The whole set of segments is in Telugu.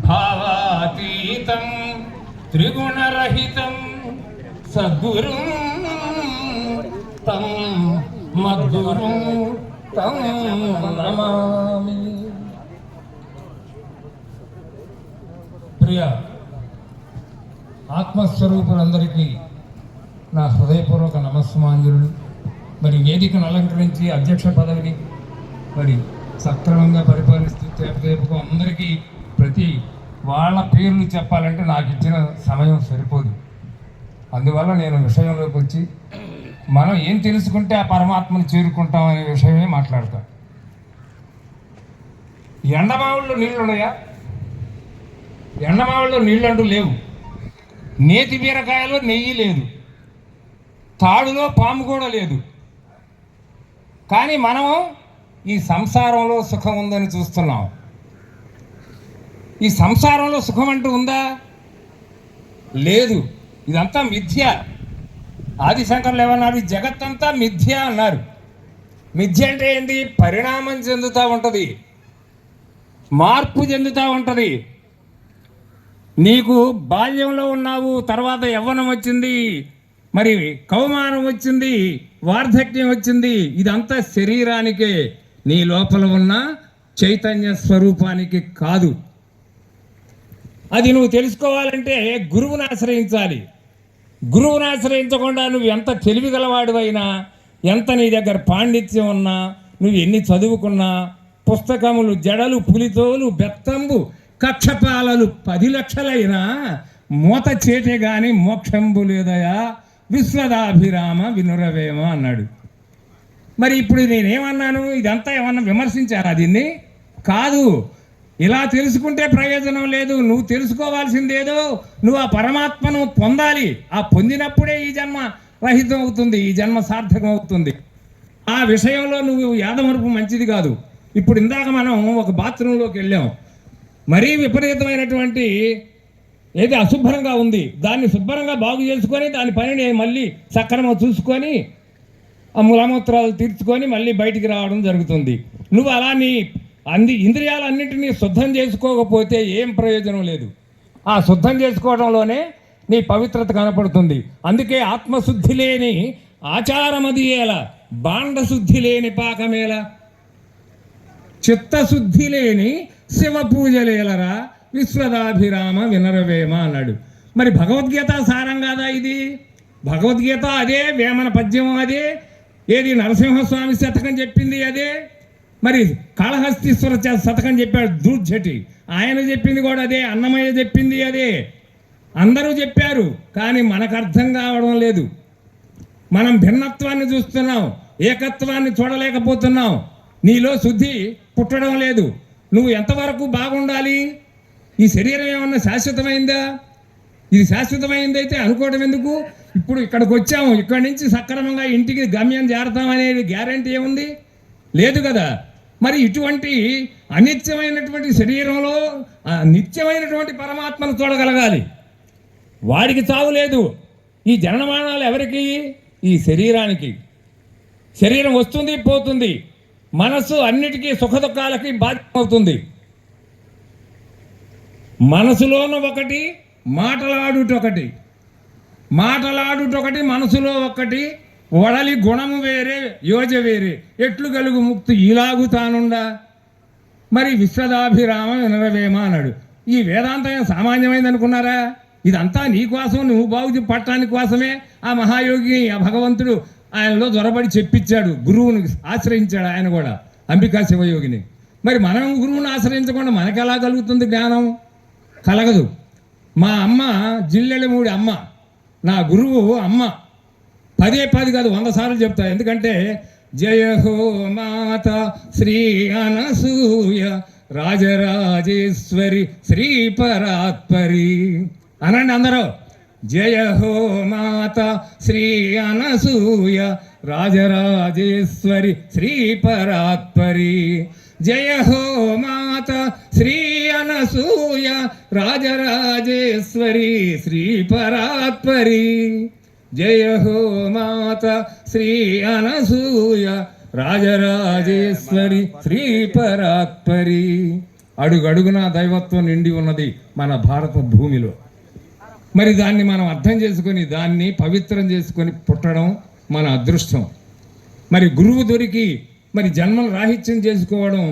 భావాతీతం త్రిగుణరహితం సద్గురుం తం మద్గురుం తం నమామి. ప్రియ ఆత్మస్వరూపులందరికీ నా హృదయపూర్వక నమస్సుమాంజలు. మరి వేదికను అలంకరించి అధ్యక్ష పదవిని మరి సక్రమంగా పరిపాలిస్తూ అందరికీ ప్రతి వాళ్ళ పేర్లు చెప్పాలంటే నాకు ఇచ్చిన సమయం సరిపోదు. అందువల్ల నేను విషయంలోకి వచ్చి మనం ఏం తెలుసుకుంటే ఆ పరమాత్మను చేరుకుంటాం అనే విషయమే మాట్లాడతాం. ఎండమావుల్లో నీళ్ళు ఉన్నాయా? ఎండమావుల్లో నీళ్ళంటూ లేవు. నేతి బీరకాయలో నెయ్యి లేదు, తాడులో పాము కూడా లేదు. కానీ మనము ఈ సంసారంలో సుఖం ఉందని చూస్తున్నాం. ఈ సంసారంలో సుఖం అంటూ ఉందా? లేదు. ఇదంతా మిథ్య. ఆదిశంకరులు ఏమన్నారు? జగత్తంతా మిథ్య అన్నారు. మిథ్య అంటే ఏంటి? పరిణామం చెందుతూ ఉంటుంది, మార్పు చెందుతూ ఉంటుంది. నీకు బాల్యంలో ఉన్నావు, తర్వాత యవ్వనం వచ్చింది, మరి కౌమానం వచ్చింది, వార్ధక్యం వచ్చింది. ఇదంతా శరీరానికే, నీ లోపల ఉన్న చైతన్య స్వరూపానికి కాదు. అది నువ్వు తెలుసుకోవాలంటే గురువుని ఆశ్రయించాలి. గురువుని ఆశ్రయించకుండా నువ్వు ఎంత తెలివి గలవాడివైనా, ఎంత నీ దగ్గర పాండిత్యం ఉన్నా, నువ్వు ఎన్ని చదువుకున్నా, పుస్తకములు జడలు పులితోలు బెత్తంబు కక్షపాలలు 10 లక్షలైనా మూత చేటే గాని మోక్షంబు లేదయా విశ్వదాభిరామ వినురవేమ అన్నాడు. మరి ఇప్పుడు నేనేమన్నాను? ఇదంతా ఏమన్నా విమర్శించారా? దీన్ని కాదు. ఇలా తెలుసుకుంటే ప్రయోజనం లేదు. నువ్వు తెలుసుకోవాల్సిందేదో నువ్వు ఆ పరమాత్మను పొందాలి. ఆ పొందినప్పుడే ఈ జన్మ రహితం అవుతుంది, ఈ జన్మ సార్థకం అవుతుంది. ఆ విషయంలో నువ్వు యాదమరుపు మంచిది కాదు. ఇప్పుడు ఇందాక మనం ఒక బాత్రూంలోకి వెళ్ళాం. మరీ విపరీతమైనటువంటి ఏది అశుభ్రంగా ఉంది, దాన్ని శుభ్రంగా బాగు చేసుకొని దాని పనిని మళ్ళీ సక్రమంగా చూసుకొని ఆ మూలమూత్రాలు తీర్చుకొని మళ్ళీ బయటికి రావడం జరుగుతుంది. నువ్వు అలా నీ ఇంద్రియాలన్నింటినీ శుద్ధం చేసుకోకపోతే ఏం ప్రయోజనం లేదు. ఆ శుద్ధం చేసుకోవడంలోనే నీ పవిత్రత కనపడుతుంది. అందుకే ఆత్మశుద్ధి లేని ఆచారమది ఎలా, బాండశుద్ధి లేని పాకమేలా, చిత్తశుద్ధి లేని శివ పూజలేలరా విశ్వదాభిరామ వినరవేమ అన్నాడు. మరి భగవద్గీత సారం కాదా ఇది? భగవద్గీత అదే, వేమన పద్యం అదే, ఏది నరసింహస్వామి శతకం చెప్పింది అదే, మరి కాళహస్తీశ్వర శతకం చెప్పాడు దూర్జటి, ఆయన చెప్పింది కూడా అదే, అన్నమయ్య చెప్పింది అదే. అందరూ చెప్పారు, కానీ మనకు అర్థం కావడం లేదు. మనం భిన్నత్వాన్ని చూస్తున్నాం, ఏకత్వాన్ని చూడలేకపోతున్నాం. నీలో శుద్ధి పుట్టడం లేదు. నువ్వు ఎంతవరకు బాగుండాలి? ఈ శరీరం ఏమన్నా శాశ్వతమైందా? ఇది శాశ్వతమైందైతే అనుకోవడం ఎందుకు? ఇప్పుడు ఇక్కడికి వచ్చాము, ఇక్కడి నుంచి సక్రమంగా ఇంటికి గమ్యం చేరతామనేది గ్యారంటీ ఏముంది? లేదు కదా. మరి ఇటువంటి అనిత్యమైనటువంటి శరీరంలో నిత్యమైనటువంటి పరమాత్మను చూడగలగాలి. వాడికి చావు లేదు. ఈ జననమానాలు ఎవరికి? ఈ శరీరానికి. శరీరం వస్తుంది పోతుంది, మనస్సు అన్నిటికీ సుఖదుఖాలకి బాధ్యత అవుతుంది. మనసులోనూ ఒకటి, మాటలాడుటొకటి, మాటలాడుటొకటి, మనసులో ఒకటి. వడలి గుణము వేరే, యోజ వేరే, ఎట్లు గలుగు ముక్తి ఇలాగు తానుండా. మరి విశ్వదాభిరామ వినరవేమ అన్నాడు. ఈ వేదాంతం సామాన్యమైంది అనుకున్నారా? ఇదంతా నీకోసం, నువ్వు బాగు పట్టడానికి కోసమే ఆ మహాయోగి, ఆ భగవంతుడు ఆయనలో జ్వరబడి చెప్పించాడు. గురువుని ఆశ్రయించాడు ఆయన కూడా, అంబికా శివయోగిని. మరి మనం గురువుని ఆశ్రయించకుండా మనకు ఎలా కలుగుతుంది జ్ఞానం? కలగదు. మా అమ్మ జిల్లెలమూడి అమ్మ, నా గురువు అమ్మ. 10 కాదు 100 సార్లు చెప్తా. ఎందుకంటే జయ హో మాత శ్రీ అనసూయ రాజరాజేశ్వరి శ్రీ పరాత్పరి అనండి అందరూ. జయ హో మాత శ్రీ అనసూయ రాజరాజేశ్వరి శ్రీ పరాత్పరి. జయ హో మాత శ్రీ అనసూయ రాజరాజేశ్వరి శ్రీ పరాత్పరి. జయ హో మాత శ్రీ అనసూయ రాజరాజేశ్వరి శ్రీ పరాత్పరి. అడుగడుగునా దైవత్వం నిండి ఉన్నది మన భారత భూమిలో. మరి దాన్ని మనం అర్థం చేసుకొని దాన్ని పవిత్రం చేసుకొని పుట్టడం మన అదృష్టం. మరి గురువు దొరికి మరి జన్మను రాహిత్యం చేసుకోవడం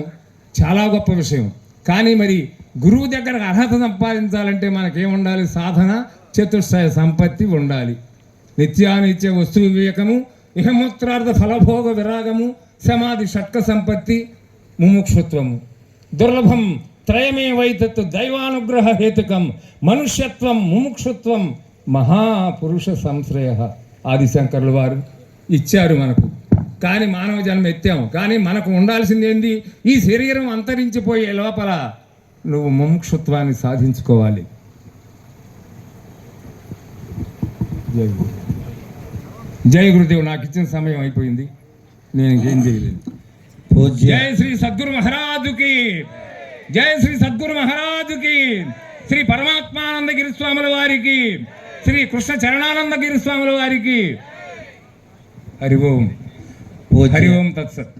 చాలా గొప్ప విషయం. కానీ మరి గురువు దగ్గర అర్హత సంపాదించాలంటే మనకేముండాలి? సాధన, చతుష్టయ సంపత్తి ఉండాలి. నిత్యానిత్య వస్తు వివేకము, ఇహమూత్రార్థ ఫలభోగ విరాగము, సమాధి షట్క సంపత్తి, ముముక్షుత్వము. దుర్లభం త్రయమే వైతత్ దైవానుగ్రహ హేతుకం మనుష్యత్వం ముముక్షుత్వం మహాపురుష సంశ్రయ. ఆదిశంకరుల వారు ఇచ్చారు మనకు. కానీ మానవ జన్మ ఎత్తాము. కానీ మనకు ఉండాల్సింది ఏంది? ఈ శరీరం అంతరించిపోయే లోపల నువ్వు ముముక్షుత్వాన్ని సాధించుకోవాలి. జై గురుదేవ్. నాకు ఇచ్చిన సమయం అయిపోయింది, నేను ఇంకేం చేయలేదు. జై శ్రీ సద్గురు మహారాజుకి, జై శ్రీ సద్గురు మహారాజుకి, శ్రీ పరమాత్మానందగిరి స్వాముల వారికి, శ్రీ కృష్ణ చరణానందగిరి స్వాముల వారికి. హరి ఓం, హరి ఓం తత్సత్.